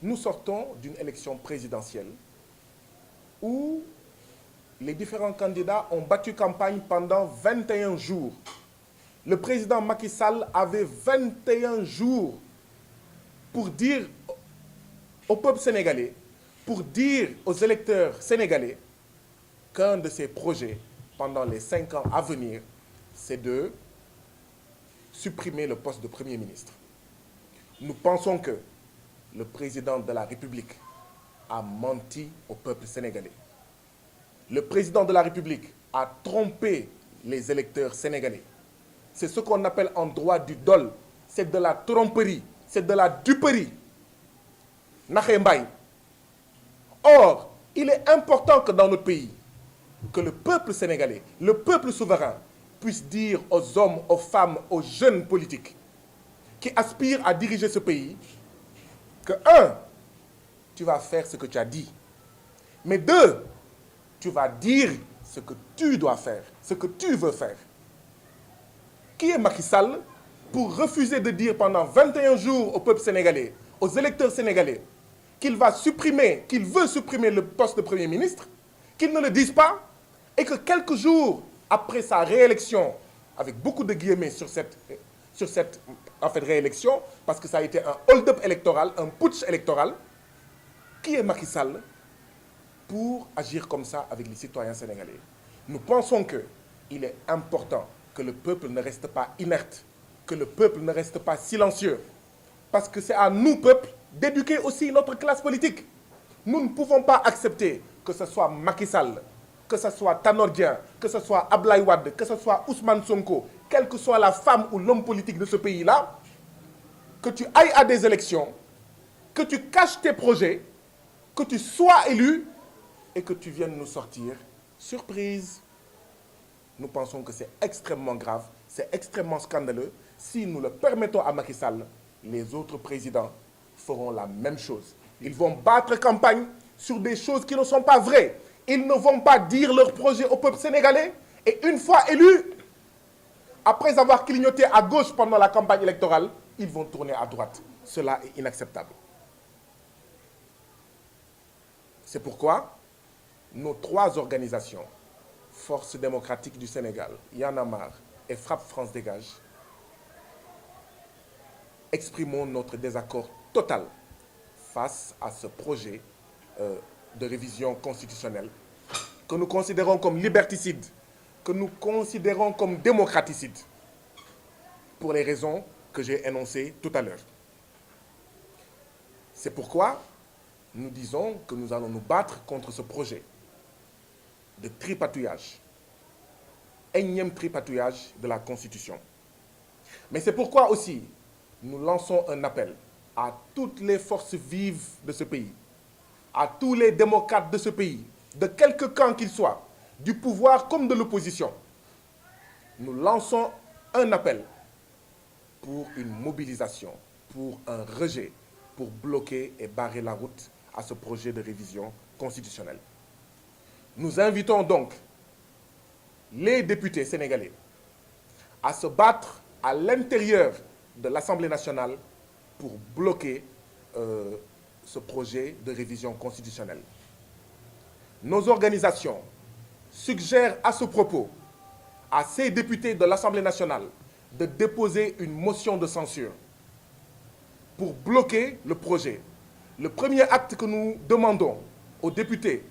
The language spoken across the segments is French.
Nous sortons d'une élection présidentielle où les différents candidats ont battu campagne pendant 21 jours. Le président Macky Sall avait 21 jours pour dire au peuple sénégalais, pour dire aux électeurs sénégalais qu'un de ses projets pendant les 5 ans à venir, c'est de supprimer le poste de Premier ministre. Nous pensons que le président de la République a menti au peuple sénégalais. Le président de la République a trompé les électeurs sénégalais. C'est ce qu'on appelle en droit du dol. C'est de la tromperie, c'est de la duperie. Naxé Mbaye. Or, il est important que dans notre pays, que le peuple sénégalais, le peuple souverain, puisse dire aux hommes, aux femmes, aux jeunes politiques qui aspirent à diriger ce pays que, un, tu vas faire ce que tu as dit. Mais deux, tu vas dire ce que tu dois faire, ce que tu veux faire. Qui est Macky Sall pour refuser de dire pendant 21 jours au peuple sénégalais, aux électeurs sénégalais, qu'il va supprimer, qu'il veut supprimer le poste de Premier ministre, qu'il ne le dise pas, et que quelques jours après sa réélection, avec beaucoup de guillemets sur cette réélection, parce que ça a été un hold-up électoral, un putsch électoral, qui est Macky Sall pour agir comme ça avec les citoyens sénégalais? Nous pensons qu'il est important que le peuple ne reste pas inerte, que le peuple ne reste pas silencieux, parce que c'est à nous, peuple, d'éduquer aussi notre classe politique. Nous ne pouvons pas accepter que ce soit Macky Sall, que ce soit Tanor Dieng, que ce soit Abdoulaye Wade, que ce soit Ousmane Sonko, quelle que soit la femme ou l'homme politique de ce pays-là, que tu ailles à des élections, que tu caches tes projets, que tu sois élu et que tu viennes nous sortir surprise. Nous pensons que c'est extrêmement grave, c'est extrêmement scandaleux. Si nous le permettons à Macky Sall, les autres présidents feront la même chose. Ils vont battre campagne sur des choses qui ne sont pas vraies. Ils ne vont pas dire leur projet au peuple sénégalais. Et une fois élus, après avoir clignoté à gauche pendant la campagne électorale, ils vont tourner à droite. Cela est inacceptable. C'est pourquoi nos trois organisations, Force démocratique du Sénégal, Y en a marre et Frappe France Dégage, exprimons notre désaccord total face à ce projet de révision constitutionnelle que nous considérons comme liberticide, que nous considérons comme démocraticide, pour les raisons que j'ai énoncées tout à l'heure. C'est pourquoi nous disons que nous allons nous battre contre ce projet de tripatouillage, énième tripatouillage de la Constitution. Mais c'est pourquoi aussi nous lançons un appel à toutes les forces vives de ce pays, à tous les démocrates de ce pays, de quelque camp qu'ils soient, du pouvoir comme de l'opposition. Nous lançons un appel pour une mobilisation, pour un rejet, pour bloquer et barrer la route à ce projet de révision constitutionnelle. Nous invitons donc les députés sénégalais à se battre à l'intérieur de l'Assemblée nationale pour bloquer ce projet de révision constitutionnelle. Nos organisations suggèrent à ce propos à ces députés de l'Assemblée nationale de déposer une motion de censure pour bloquer le projet. Le premier acte que nous demandons aux députés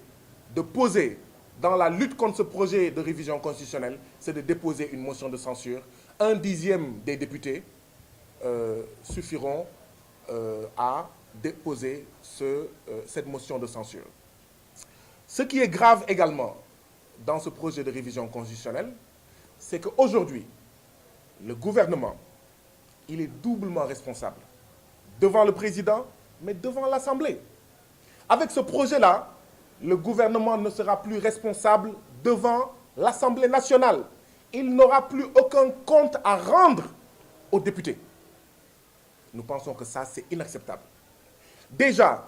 de poser dans la lutte contre ce projet de révision constitutionnelle, c'est de déposer une motion de censure. 1/10 des députés suffiront à déposer cette motion de censure. Ce qui est grave également dans ce projet de révision constitutionnelle, c'est qu'aujourd'hui, le gouvernement, il est doublement responsable devant le président, mais devant l'Assemblée. Avec ce projet-là, le gouvernement ne sera plus responsable devant l'Assemblée nationale. Il n'aura plus aucun compte à rendre aux députés. Nous pensons que ça, c'est inacceptable. Déjà,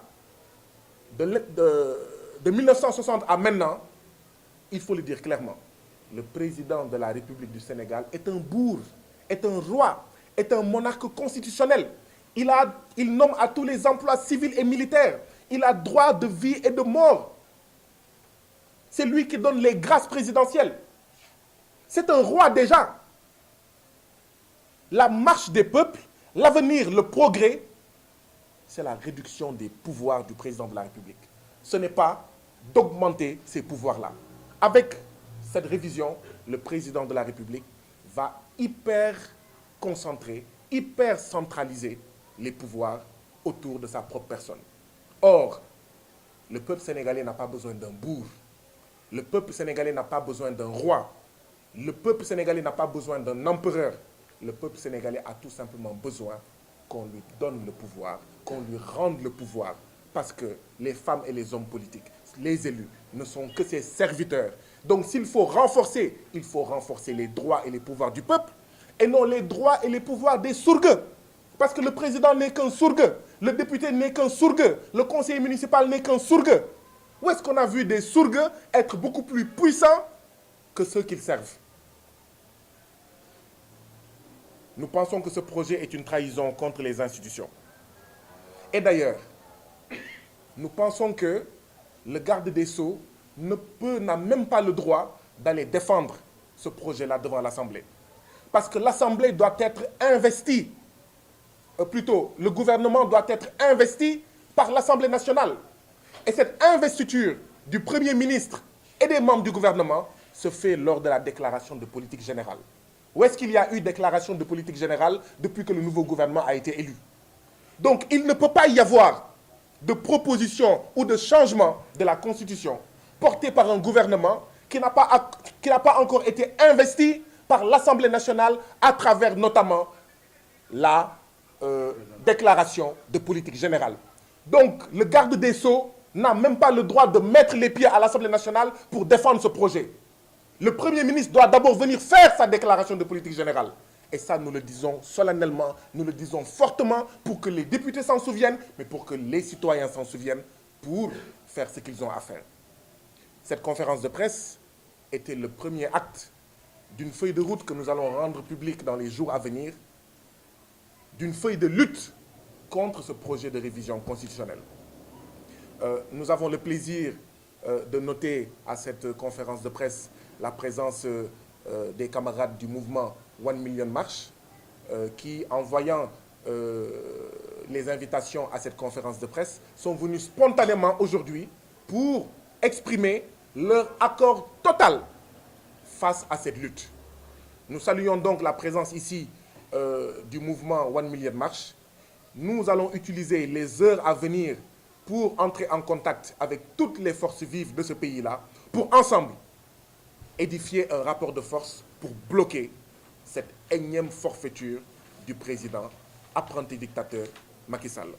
de 1960 à maintenant, il faut le dire clairement, le président de la République du Sénégal est un bourg, est un roi, est un monarque constitutionnel. Il nomme à tous les emplois civils et militaires. Il a droit de vie et de mort. C'est lui qui donne les grâces présidentielles. C'est un roi déjà. La marche des peuples, l'avenir, le progrès, c'est la réduction des pouvoirs du président de la République. Ce n'est pas d'augmenter ces pouvoirs-là. Avec cette révision, le président de la République va hyper concentrer, hyper centraliser les pouvoirs autour de sa propre personne. Or, le peuple sénégalais n'a pas besoin d'un bourg. Le peuple sénégalais n'a pas besoin d'un roi. Le peuple sénégalais n'a pas besoin d'un empereur. Le peuple sénégalais a tout simplement besoin qu'on lui donne le pouvoir, qu'on lui rende le pouvoir. Parce que les femmes et les hommes politiques, les élus, ne sont que ses serviteurs. Donc s'il faut renforcer, il faut renforcer les droits et les pouvoirs du peuple et non les droits et les pouvoirs des sourgues. Parce que le président n'est qu'un sourgue, le député n'est qu'un sourgue, le conseiller municipal n'est qu'un sourgue. Où est-ce qu'on a vu des sourgues être beaucoup plus puissants que ceux qu'ils servent? Nous pensons que ce projet est une trahison contre les institutions. Et d'ailleurs, nous pensons que le garde des Sceaux n'a même pas le droit d'aller défendre ce projet-là devant l'Assemblée. Parce que l'Assemblée doit être investie, plutôt, le gouvernement doit être investi par l'Assemblée nationale. Et cette investiture du Premier ministre et des membres du gouvernement se fait lors de la déclaration de politique générale. Où est-ce qu'il y a eu déclaration de politique générale depuis que le nouveau gouvernement a été élu? Donc, il ne peut pas y avoir de proposition ou de changement de la Constitution portée par un gouvernement qui n'a pas encore été investi par l'Assemblée nationale à travers notamment la déclaration de politique générale. Donc, le garde des Sceaux n'a même pas le droit de mettre les pieds à l'Assemblée nationale pour défendre ce projet. Le Premier ministre doit d'abord venir faire sa déclaration de politique générale. Et ça, nous le disons solennellement, nous le disons fortement pour que les députés s'en souviennent, mais pour que les citoyens s'en souviennent pour faire ce qu'ils ont à faire. Cette conférence de presse était le premier acte d'une feuille de route que nous allons rendre publique dans les jours à venir, d'une feuille de lutte contre ce projet de révision constitutionnelle. Nous avons le plaisir de noter à cette conférence de presse la présence des camarades du mouvement One Million March qui, en voyant les invitations à cette conférence de presse, sont venus spontanément aujourd'hui pour exprimer leur accord total face à cette lutte. Nous saluons donc la présence ici du mouvement One Million March. Nous allons utiliser les heures à venir pour entrer en contact avec toutes les forces vives de ce pays-là, pour ensemble édifier un rapport de force pour bloquer cette énième forfaiture du président apprenti dictateur Macky Sall.